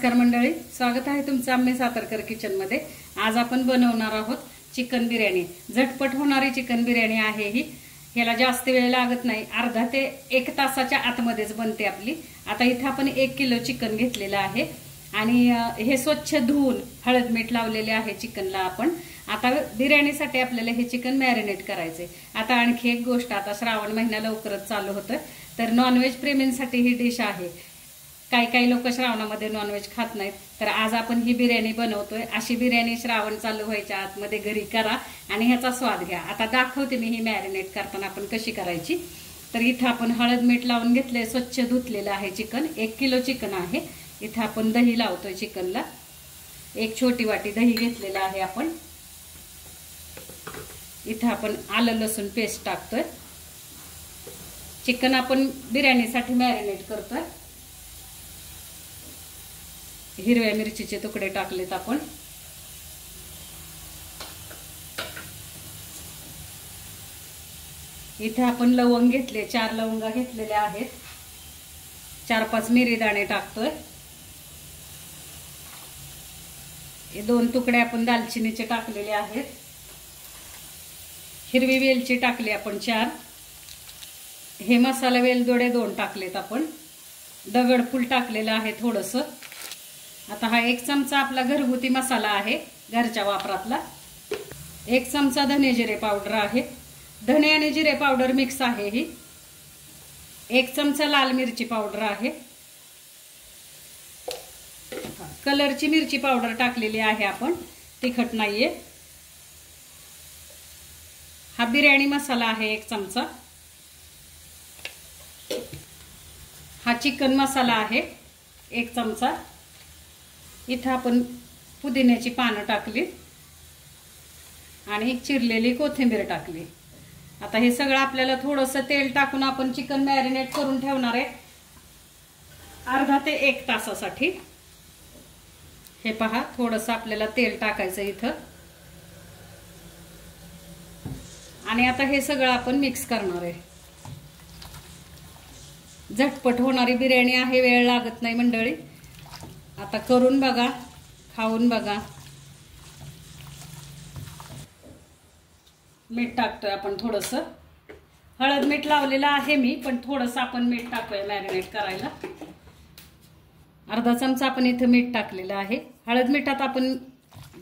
नमस्कार मंडळी, स्वागत आहे तुमचं आम्ही सातारकर किचन मध्ये। आज आपण बनवणार आहोत चिकन बिर्याणी। झटपट होणारी चिकन बिर्याणी आहे ही। ह्याला जास्त वेळ लागत नाही, अर्धा ते 1 तासाच्या आतमध्येच बनते आपली। आता इथे आपण 1 किलो चिकन घेतलेलं आहे आणि हे स्वच्छ धुवून हळद मीठ लावलेले आहे चिकनला आपण। आता बिर्याणीसाठी आपल्याला हे चिकन मॅरिनेट करायचे। आता आणखी एक गोष्ट, आता श्रावण महिना लवकरच चालू होतं, तर नॉनव्हेज प्रेमींसाठी ही डिश आहे। काही लोक श्रावणामध्ये नॉनव्हेज खात नाहीत, तर आज आपण ही बिर्याणी बनवतोय। अशी बिर्याणी श्रावण चालू व्हायच्या आतमध्ये घरी करा आणि ह्याचा स्वाद घ्या। आता दाखवते मी ही मॅरिनेट करताना आपण कशी करायची। तर इथं आपण हळद मीठ लावून घेतले, स्वच्छ धुतलेलं आहे चिकन। 1 किलो चिकन आहे। इथं आपण दही लावतोय चिकनला। 1 छोटी वाटी दही घेतलेलं आहे आपण। इथं आपण आलं लसूण पेस्ट टाकतोय। चिकन आपण बिर्याणीसाठी मॅरिनेट करतोय। हिरव्या मिरचीचे तुकडे टाकलेत आपण। इथे आपण लवंग घेतले, 4 लवंगा घेतलेल्या आहेत। 4-5 मिरी दाणे टाकतोय। हे 2 तुकडे आपण दालचिनीचे टाकलेले आहेत। हिरवी वेलची टाकली आपण 4। हे मसाला वेलदोडे 2 टाकलेत आपण। दगडफूल टाकलेलं आहे थोडंसं। आता हा 1 चमचा आपला घरगुती मसाला आहे, घरच्या वापरातला। 1 चमचा धने जिरे पावडर आहे। धने आणि जिरे पावडर मिक्स आहे ही। 1 चमचा लाल मिरची पावडर आहे। कलरची मिरची पावडर टाकलेली आहे आपण, तिखट नाहीये। हा बिर्याणी मसाला आहे 1 चमचा। हा चिकन मसाला आहे 1 चमचा। इथं आपण पुदिन्याची पानं टाकली आणि चिरलेली कोथिंबीर टाकली। आता हे सगळं आपल्याला थोडंसं तेल टाकून आपण चिकन मॅरिनेट करून ठेवणार आहे अर्धा ते 1 तासासाठी। हे पहा, थोडंसं आपल्याला तेल टाकायचं इथं आणि आता हे सगळं आपण मिक्स करणार आहे। झटपट होणारी बिर्याणी आहे, वेळ लागत नाही मंडळी। आता करून बघा, खाऊन बघा। मीठ टाकतोय आपण थोडंसं। हळद मीठ लावलेलं आहे मी, पण थोडंसं आपण मीठ टाकूया मॅरिनेट करायला। अर्धा चमचा आपण इथं मीठ टाकलेलं आहे। हळद मिठात आपण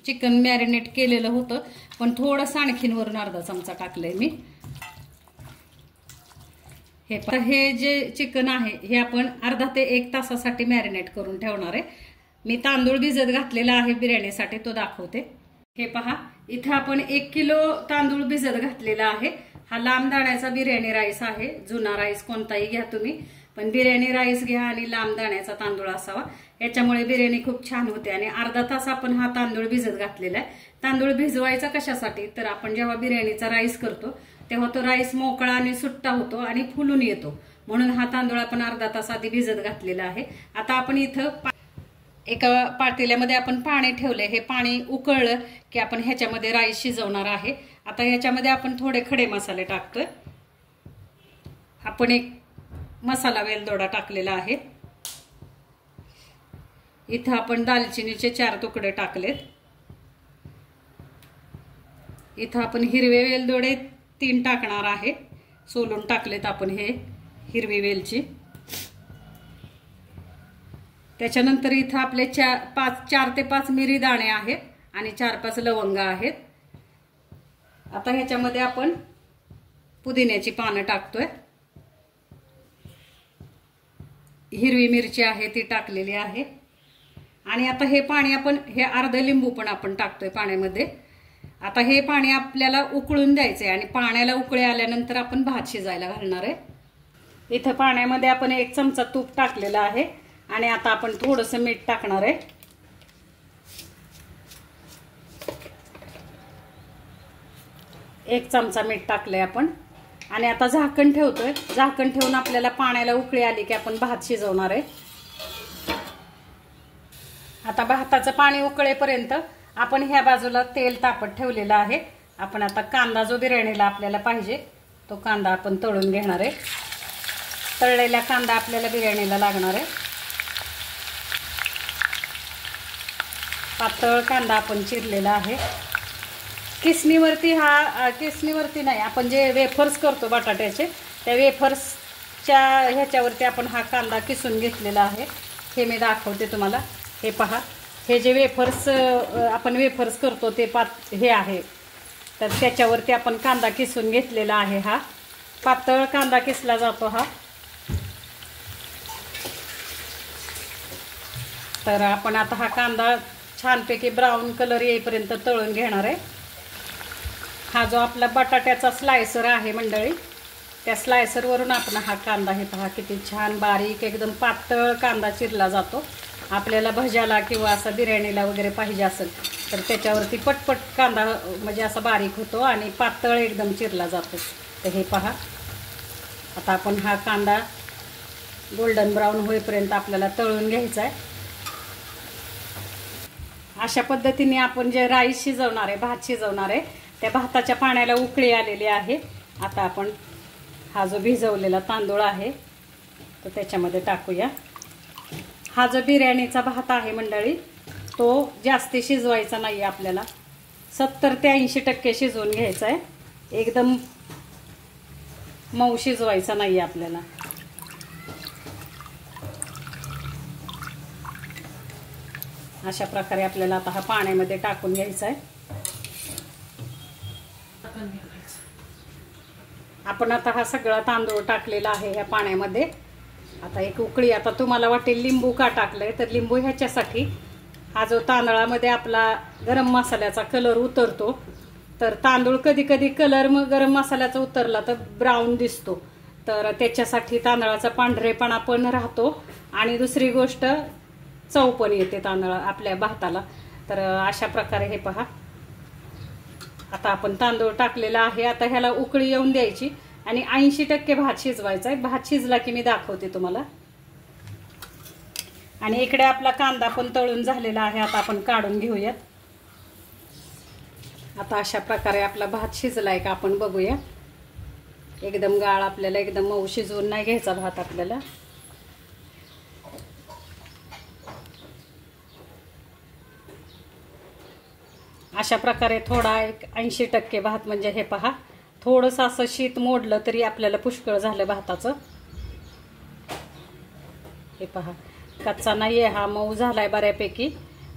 चिकन मॅरिनेट केलेलं होतं, पण थोडंसं आणखीन वरून अर्धा चमचा टाकलंय मी। हे जे चिकन आहे हे आपण अर्धा ते 1 तासासाठी मॅरिनेट करून ठेवणार आहे। मी तांदूळ भिजत घातलेला आहे बिर्याणीसाठी, तो दाखवते। हे पहा, इथं आपण 1 किलो तांदूळ भिजत घातलेला आहे। हा लांब दाण्याचा बिर्याणी राईस आहे। जुना राईस कोणताही घ्या तुम्ही, पण बिर्याणी राईस घ्या आणि लांब दाण्याचा तांदूळ असावा, याच्यामुळे बिर्याणी खूप छान होते। आणि अर्धा तास आपण हा तांदूळ भिजत घातलेला आहे। तांदूळ भिजवायचा कशासाठी, तर आपण जेव्हा बिर्याणीचा राईस करतो तेव्हा तो राईस मोकळा आणि सुट्टा होतो आणि फुलून येतो, म्हणून हा तांदूळ आपण अर्धा तास आधी भिजत घातलेला आहे। आता आपण इथं एका पातेल्यामध्ये आपण पाणी ठेवले। हे पाणी उकळलं की आपण ह्याच्यामध्ये राईस शिजवणार आहे। आता ह्याच्यामध्ये आपण थोडे खडे मसाले टाकतोय। आपण 1 मसाला वेलदोडा टाकलेला आहे। इथं आपण दालचिनीचे 4 तुकडे टाकलेत। इथं आपण हिरवे वेलदोडे 3 टाकणार आहे, सोलून टाकलेत आपण हे हिरवी वेलची। त्याच्यानंतर इथं आपले 4 ते 5 मिरी दाणे आहेत आणि 4-5 लवंगा आहेत। आता ह्याच्यामध्ये आपण पुदिन्याची पानं टाकतोय। हिरवी मिरची आहे ती टाकलेली आहे। आणि आता हे पाणी आपण, हे अर्ध लिंबू पण आपण टाकतोय पाण्यामध्ये। आता हे पाणी आपल्याला उकळून द्यायचंय आणि पाण्याला उकळी आल्यानंतर आपण भात शिजायला घालणार आहे। इथं पाण्यामध्ये आपण 1 चमचा तूप टाकलेलं आहे आणि आता आपण थोडंसं मीठ टाकणार आहे। 1 चमचा मीठ टाकलंय आपण आणि आता झाकण ठेवतोय। झाकण ठेवून आपल्याला पाण्याला उकळी आली की आपण भात शिजवणार आहे। आता भाताचं पाणी उकळेपर्यंत आपण ह्या बाजूला तेल तापत ठेवलेलं आहे। आपण आता कांदा, जो बिर्याणीला आपल्याला पाहिजे तो कांदा आपण तळून घेणार आहे। तळलेला कांदा आपल्याला बिर्याणीला लागणार आहे। पातळ कांदा आपण चिरलेला आहे. किसणीवरती किसणीवरती नाही, आपण जे वेफर्स करतो बटाट्याचे, त्या वेफर्सच्या ह्याच्यावरती आपण हा कांदा किसून घेतलेला आहे. हे मी दाखवते तुम्हाला. हे पहा, हे जे वेफर्स आपण वेफर्स करतो ते हे आहे, तर त्याच्यावरती आपण कांदा किसून घेतलेला आहे. हा पातळ कांदा किसला जातो हा. तर आपण आता हा कांदा छानपैकी ब्राऊन कलर येईपर्यंत तळून घेणार आहे. हा जो आपला बटाट्याचा स्लायसर आहे मंडळी, त्या स्लायसरवरून आपण हा कांदा, हे पहा किती छान बारीक एकदम पातळ कांदा चिरला जातो. आपल्याला भज्याला किंवा असं बिर्याणीला वगैरे पाहिजे असेल तर त्याच्यावरती पटपट कांदा म्हणजे असा बारीक होतो आणि पातळ एकदम चिरला जातो. तर हे पहा, आता आपण हा कांदा गोल्डन ब्राऊन होईपर्यंत आपल्याला तळून घ्यायचा आहे. अशा पद्धतीने आपण जे राईस शिजवणार आहे, भात शिजवणार आहे, त्या भाताच्या पाण्याला उकळी आलेली आहे. आता आपण हा जो भिजवलेला तांदूळ आहे तो त्याच्यामध्ये टाकूया. हा जो बिर्याणीचा भात आहे मंडळी, तो जास्ती शिजवायचा नाही आपल्याला, 70 ते 80% शिजवून घ्यायचा आहे. एकदम मऊ शिजवायचा नाही आपल्याला. अशा प्रकारे आपल्याला आता हा पाण्यामध्ये टाकून घ्यायचा आहे. आपण आता हा सगळा तांदूळ टाकलेला आहे ह्या पाण्यामध्ये. आता एक उकळी, आता तुम्हाला वाटेल लिंबू का टाकलंय, तर लिंबू ह्याच्यासाठी, हा जो तांदळामध्ये आपला गरम मसाल्याचा कलर उतरतो, तर तांदूळ कधी कधी कलर मग गरम मसाल्याचा उतरला तर ब्राऊन दिसतो, तर त्याच्यासाठी तांदळाचा पांढरेपणा पण राहतो आणि दुसरी गोष्ट चव पण येते तांदळा आपल्या भाताला. तर अशा प्रकारे हे पहा, आता आपण तांदूळ टाकलेला आहे. आता ह्याला उकळी येऊन द्यायची आणि 80% भात शिजवायचा आहे. भात शिजला की मी दाखवते तुम्हाला. आणि इकडे आपला कांदा पण तळून झालेला आहे. आता आपण काढून घेऊयात. आता अशा प्रकारे आपला भात शिजलाय का आपण बघूया. एकदम गाळ, आपल्याला एकदम मऊ शिजवून नाही घ्यायचा भात आपल्याला. अशा प्रकारे थोडा एक 80% भात, म्हणजे हे पहा थोडंसं असं शीत मोडलं तरी आपल्याला पुष्कळ झालं भाताचं. हे पहा कच्चा नाहीये हा, मऊ झालाय बऱ्यापैकी,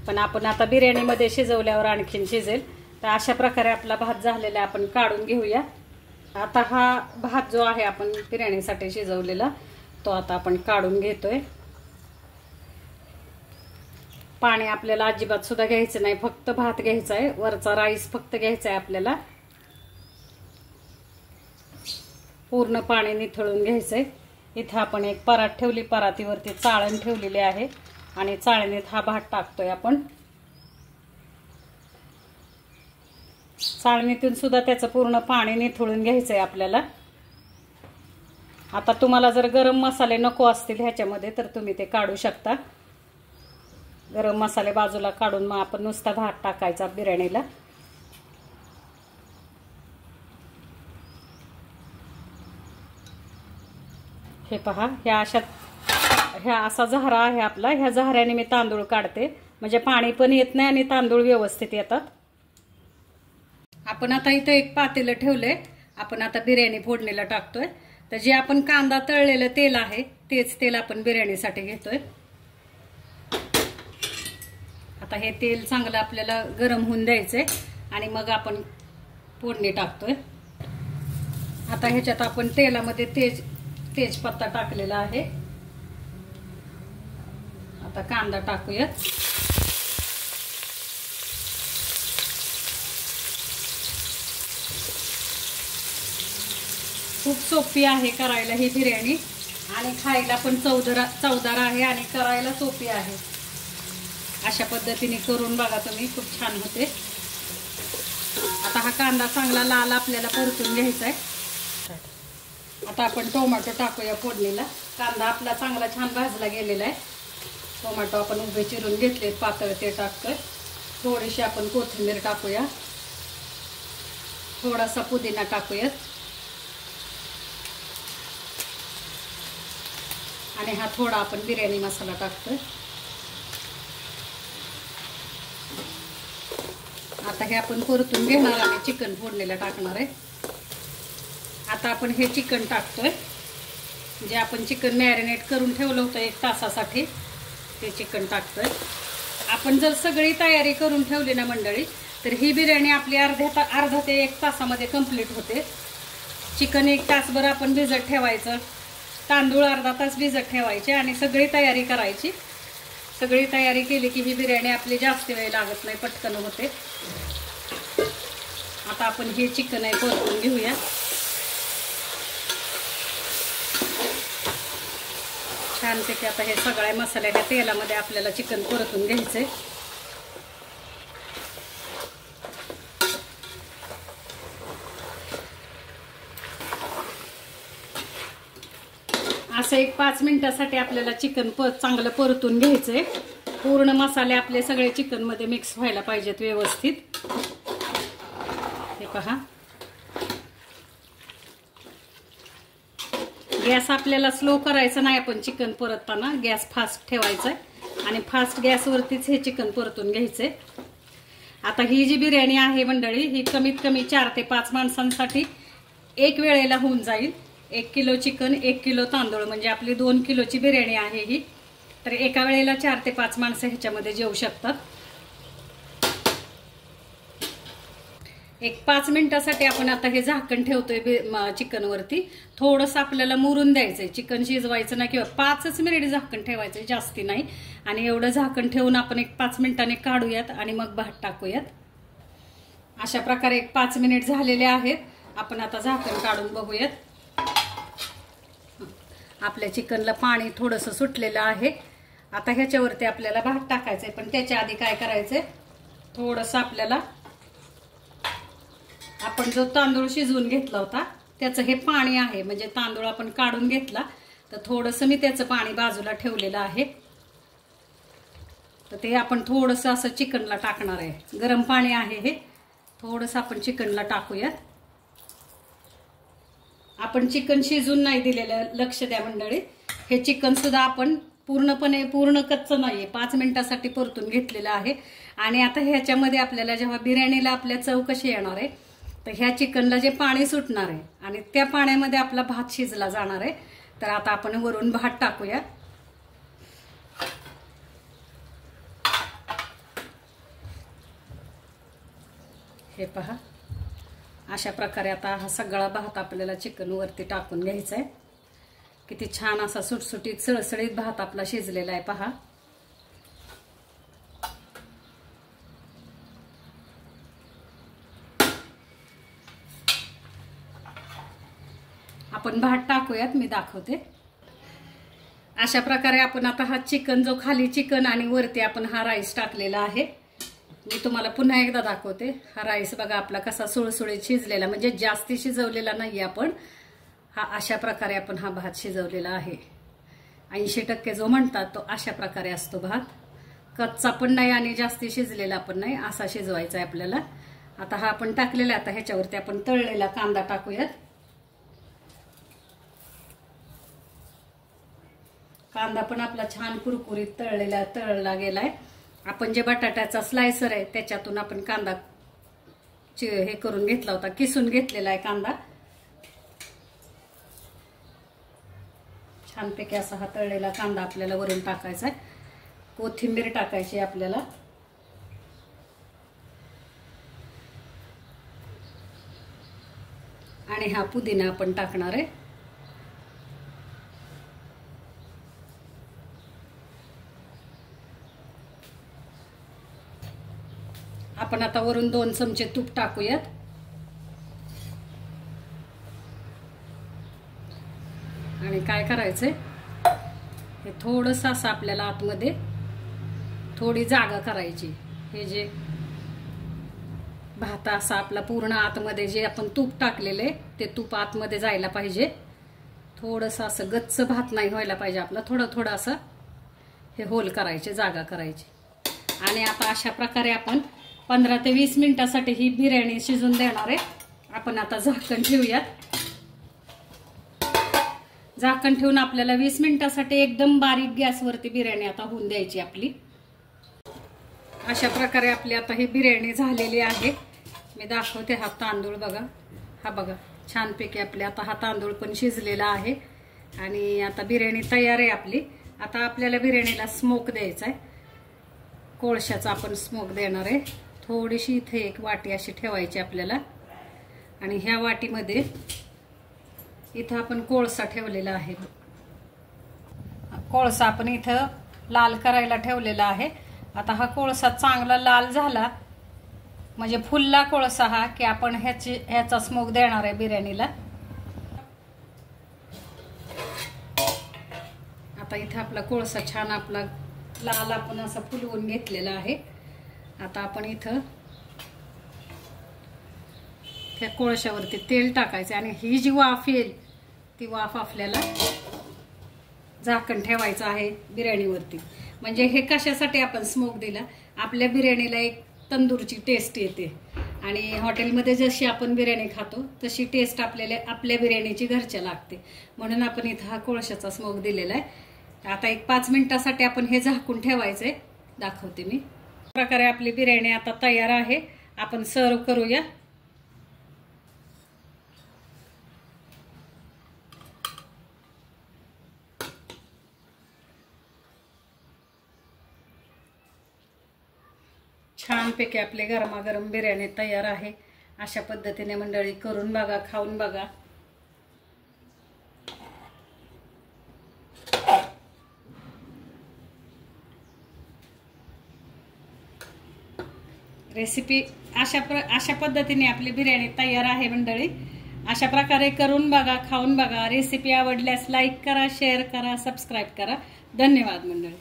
पण आपण आता बिर्याणीमध्ये शिजवल्यावर आणखीन शिजेल. तर अशा प्रकारे आपला भात झालेला आपण काढून घेऊया. आता हा भात जो आहे आपण बिर्याणीसाठी शिजवलेला, तो आता आपण काढून घेतोय. पाणी आपल्याला अजिबात सुद्धा घ्यायचं नाही, फक्त भात घ्यायचा आहे, वरचा राईस फक्त घ्यायचा आहे आपल्याला. पूर्ण पाणी निथळून घ्यायचंय. इथं आपण एक परात ठेवली, परातीवरती चाळण ठेवलेली आहे आणि चाळणीत हा भात टाकतोय आपण. चाळणीतून सुद्धा त्याचं पूर्ण पाणी निथळून घ्यायचंय आपल्याला. आता तुम्हाला जर गरम मसाले नको असतील ह्याच्यामध्ये तर तुम्ही ते काढू शकता. गरम मसाले बाजूला काढून मग आपण नुसता भात टाकायचा बिर्याणीला. हे पहा, ह्या असा झारा आहे आपला. ह्या झाऱ्याने मी तांदूळ काढते, म्हणजे पाणी पण येत नाही आणि तांदूळ व्यवस्थित येतात. आपण आता इथं एक पातेलं ठेवलंय. आपण आता बिर्याणी फोडणीला टाकतोय. तर जे आपण कांदा तळलेलं तेल आहे तेच तेल आपण बिर्याणीसाठी घेतोय. आता हे तेल चांगलं आपल्याला गरम होऊन द्यायचंय आणि मग आपण फोडणी टाकतोय. आता ह्याच्यात आपण तेलामध्ये तेजपत्ता टाकलेला आहे. आता कांदा टाकूया. खूप सोपी आहे करायला ही बिर्याणी आणि खायला पण चवदार आहे आणि करायला सोपी आहे. अशा पद्धतीने करून बघा तुम्ही, खूप छान होते. आता हा कांदा चांगला लाल आपल्याला परतून घ्यायचा आहे. आता आपण टोमॅटो टाकूया फोडणीला. कांदा आपला चांगला छान भाजला गेलेला आहे. टोमॅटो आपण उभे चिरून घेतले पातळ, ते टाकतोय. थोडीशी आपण कोथिंबीर टाकूया, थोडासा पुदिना टाकूयात आणि हा थोडा आपण बिर्याणी मसाला टाकतोय. आता हे आपण परतून घेणार आणि चिकन फोडणीला टाकणार आहे. आता आपण हे चिकन टाकतोय, जे आपण चिकन मॅरिनेट करून ठेवलं होतं 1 तासासाठी, ते चिकन टाकतोय. आपण जर सगळी तयारी करून ठेवली ना मंडळी, तर ही बिर्याणी आपली अर्धा ते 1 तासामध्ये कंप्लीट होते. चिकन 1 तासभर आपण भिजत ठेवायचं, तांदूळ अर्धा तास भिजत ठेवायचे आणि सगळी तयारी करायची. सगळी तयारी केली की ही बिर्याणी आपली जास्त वेळ लागत नाही, पटकन होते. आता आपण हे चिकन आहे परतून घेऊया. छानपैकी आता हे सगळ्या मसाल्याच्या तेलामध्ये आपल्याला चिकन परतून घ्यायचंय. असं 1-5 मिनिटासाठी आपल्याला चिकन चांगलं परतून घ्यायचंय. पूर्ण मसाले आपले सगळे चिकन मध्ये मिक्स व्हायला पाहिजेत व्यवस्थित. हे पहा, गॅस आपल्याला स्लो करायचा नाही. आपण चिकन परतताना गॅस फास्ट ठेवायचा आहे आणि फास्ट गॅसवरतीच हे चिकन परतून घ्यायचंय. आता ही जी बिर्याणी आहे मंडळी, ही कमीत कमी 4 ते 5 माणसांसाठी एक वेळेला होऊन जाईल. 1 किलो चिकन, 1 किलो तांदूळ, म्हणजे आपली 2 किलोची बिर्याणी आहे ही. तर एका वेळेला 4 ते 5 माणसं ह्याच्यामध्ये जेवू शकतात. 1-5 मिनिटासाठी आपण आता हे झाकण ठेवतोय चिकन वरती. थोडंसं आपल्याला मुरून द्यायचंय, चिकन शिजवायचं नाही, किंवा 5च मिनिट झाकण ठेवायचंय, जास्ती नाही. आणि एवढं झाकण ठेवून आपण 1-5 मिनिटांनी काढूयात आणि मग भात टाकूयात. अशा प्रकारे 1-5 मिनिट झालेले आहेत. आपण आता झाकण काढून बघूयात. आपल्या चिकनला पाणी थोडंसं सुटलेलं आहे. आता ह्याच्यावरती आपल्याला भात टाकायचंय, पण त्याच्या आधी काय करायचंय, थोडंसं आपल्याला आपण जो तांदूळ शिजवून घेतला होता त्याचं हे पाणी आहे, म्हणजे तांदूळ आपण काढून घेतला, तर थोडंसं मी त्याचं पाणी बाजूला ठेवलेलं आहे. तर ते आपण थोडंसं असं चिकनला टाकणार आहे. गरम पाणी आहे हे, थोडंसं आपण चिकनला टाकूयात. आपण चिकन शिजून नाही दिलेलं, लक्ष द्या मंडळी. हे चिकन सुद्धा आपण पूर्ण कच्चं नाहीये, 5 मिनिटासाठी परतून घेतलेलं आहे. आणि आता ह्याच्यामध्ये आपल्याला जेव्हा बिर्याणीला आपल्या चव कशी येणार आहे, तर ह्या चिकनला जे पाणी सुटणार आहे आणि त्या पाण्यामध्ये आपला भात शिजला जाणार आहे. तर आता आपण वरून भात टाकूया. हे पहा, अशा प्रकारे आता हा सगळा भात आपल्याला चिकन वरती टाकून घ्यायचा आहे. किती छान असा सुटसुटीत सळसळीत भात आपला शिजलेला आहे पहा. आपण भात टाकूयात, मी दाखवते. अशा प्रकारे आपण आता हा चिकन, जो खाली चिकन आणि वरती आपण हा राईस टाकलेला आहे, मी तुम्हाला पुन्हा एकदा दाखवते. हा राईस बघा आपला कसा सुळसुळीत शिजलेला, म्हणजे जास्ती शिजवलेला नाही आपण. हा अशा प्रकारे आपण हा भात शिजवलेला आहे. 80% जो म्हणतात तो अशा प्रकारे असतो भात. कच्चा पण नाही आणि जास्ती शिजलेला पण नाही, असा शिजवायचा आहे आपल्याला. आता हा आपण टाकलेला, आता ह्याच्यावरती आपण तळलेला कांदा टाकूयात. कांदा पण आपला छान कुरकुरीत तळला गेलाय. आपण जे बटाट्याचा स्लायसर आहे त्याच्यातून आपण कांदा हे करून घेतला होता, किसून घेतलेला आहे कांदा. छानपैकी असा हा तळलेला कांदा आपल्याला वरून टाकायचा आहे. कोथिंबीर टाकायची आपल्याला. आणि हा पुदिना आपण टाकणार आहे. आपण आता वरून 2 चमचे तूप टाकूयात. आणि काय करायचंय, हे थोडंसं असं आपल्याला आतमध्ये थोडी जागा करायची. हे जे भात असा आपला पूर्ण आतमध्ये जे आपण तूप टाकलेले ते तूप आतमध्ये जायला पाहिजे. थोडंसं असं गच्च भात नाही व्हायला पाहिजे आपला, थोडं असं हे होल करायचे, जागा करायची. आणि आता अशा प्रकारे आपण 15 ते 20 मिनिटासाठी ही बिर्याणी शिजून देणार आहे. आपण आता झाकण ठेवूयात. झाकण ठेवून आपल्याला 20 मिनिटासाठी एकदम बारीक गॅसवरती बिर्याणी आता होऊन द्यायची आपली. अशा प्रकारे आपली आता ही बिर्याणी झालेली आहे। मी दाखवते हा तांदूळ बघा, हा बघा छानपैकी आपले आता हा तांदूळ पण शिजलेला आहे आणि आता बिर्याणी तयार आहे आपली। आता आपल्याला बिर्याणीला स्मोक द्यायचा आहे, कोळशाचा आपण स्मोक देणार आहे। थोडीशी इथे एक वाटी अशी ठेवायची आपल्याला आणि ह्या वाटीमध्ये इथं आपण कोळसा ठेवलेला आहे। कोळसा आपण इथं लाल करायला ठेवलेला आहे। आता हा कोळसा चांगला लाल झाला म्हणजे फुलला कोळसा हा की आपण ह्याचा स्मोक देणार आहे बिर्याणीला। आता इथं आपला कोळसा छान आपला लाल आपण असा फुलवून घेतलेला आहे। आता आपण इथं त्या कोळशावरती तेल टाकायचं आणि ही जी वाफ येईल ती वाफ आपल्याला झाकण ठेवायचं आहे बिर्याणीवरती। म्हणजे हे कशासाठी आपण स्मोक दिला, आपल्या बिर्याणीला एक तंदूरची टेस्ट येते आणि हॉटेलमध्ये जशी आपण बिर्याणी खातो तशी टेस्ट आपल्याला आपल्या बिर्याणीची घरच्या लागते, म्हणून आपण इथं हा कोळशाचा स्मोक दिलेला आहे। आता एक 5 मिनिटासाठी आपण हे झाकून ठेवायचंय, दाखवते मी। प्रकारे आपली बिर्याणी आता तयार आहे, आपण सर्व करूया। छानपैकी आपली गरमागरम बिर्याणी तयार आहे। अशा पद्धतीने मंडळी करून बघा, खाऊन बघा। रेसिपी अशा पद्धतीने आपली बिर्याणी तयार आहे मंडळी। अशा प्रकारे करून बघा, खाऊन बघा। रेसिपी आवडल्यास लाईक करा, शेअर करा, सबस्क्राईब करा। धन्यवाद मंडळी।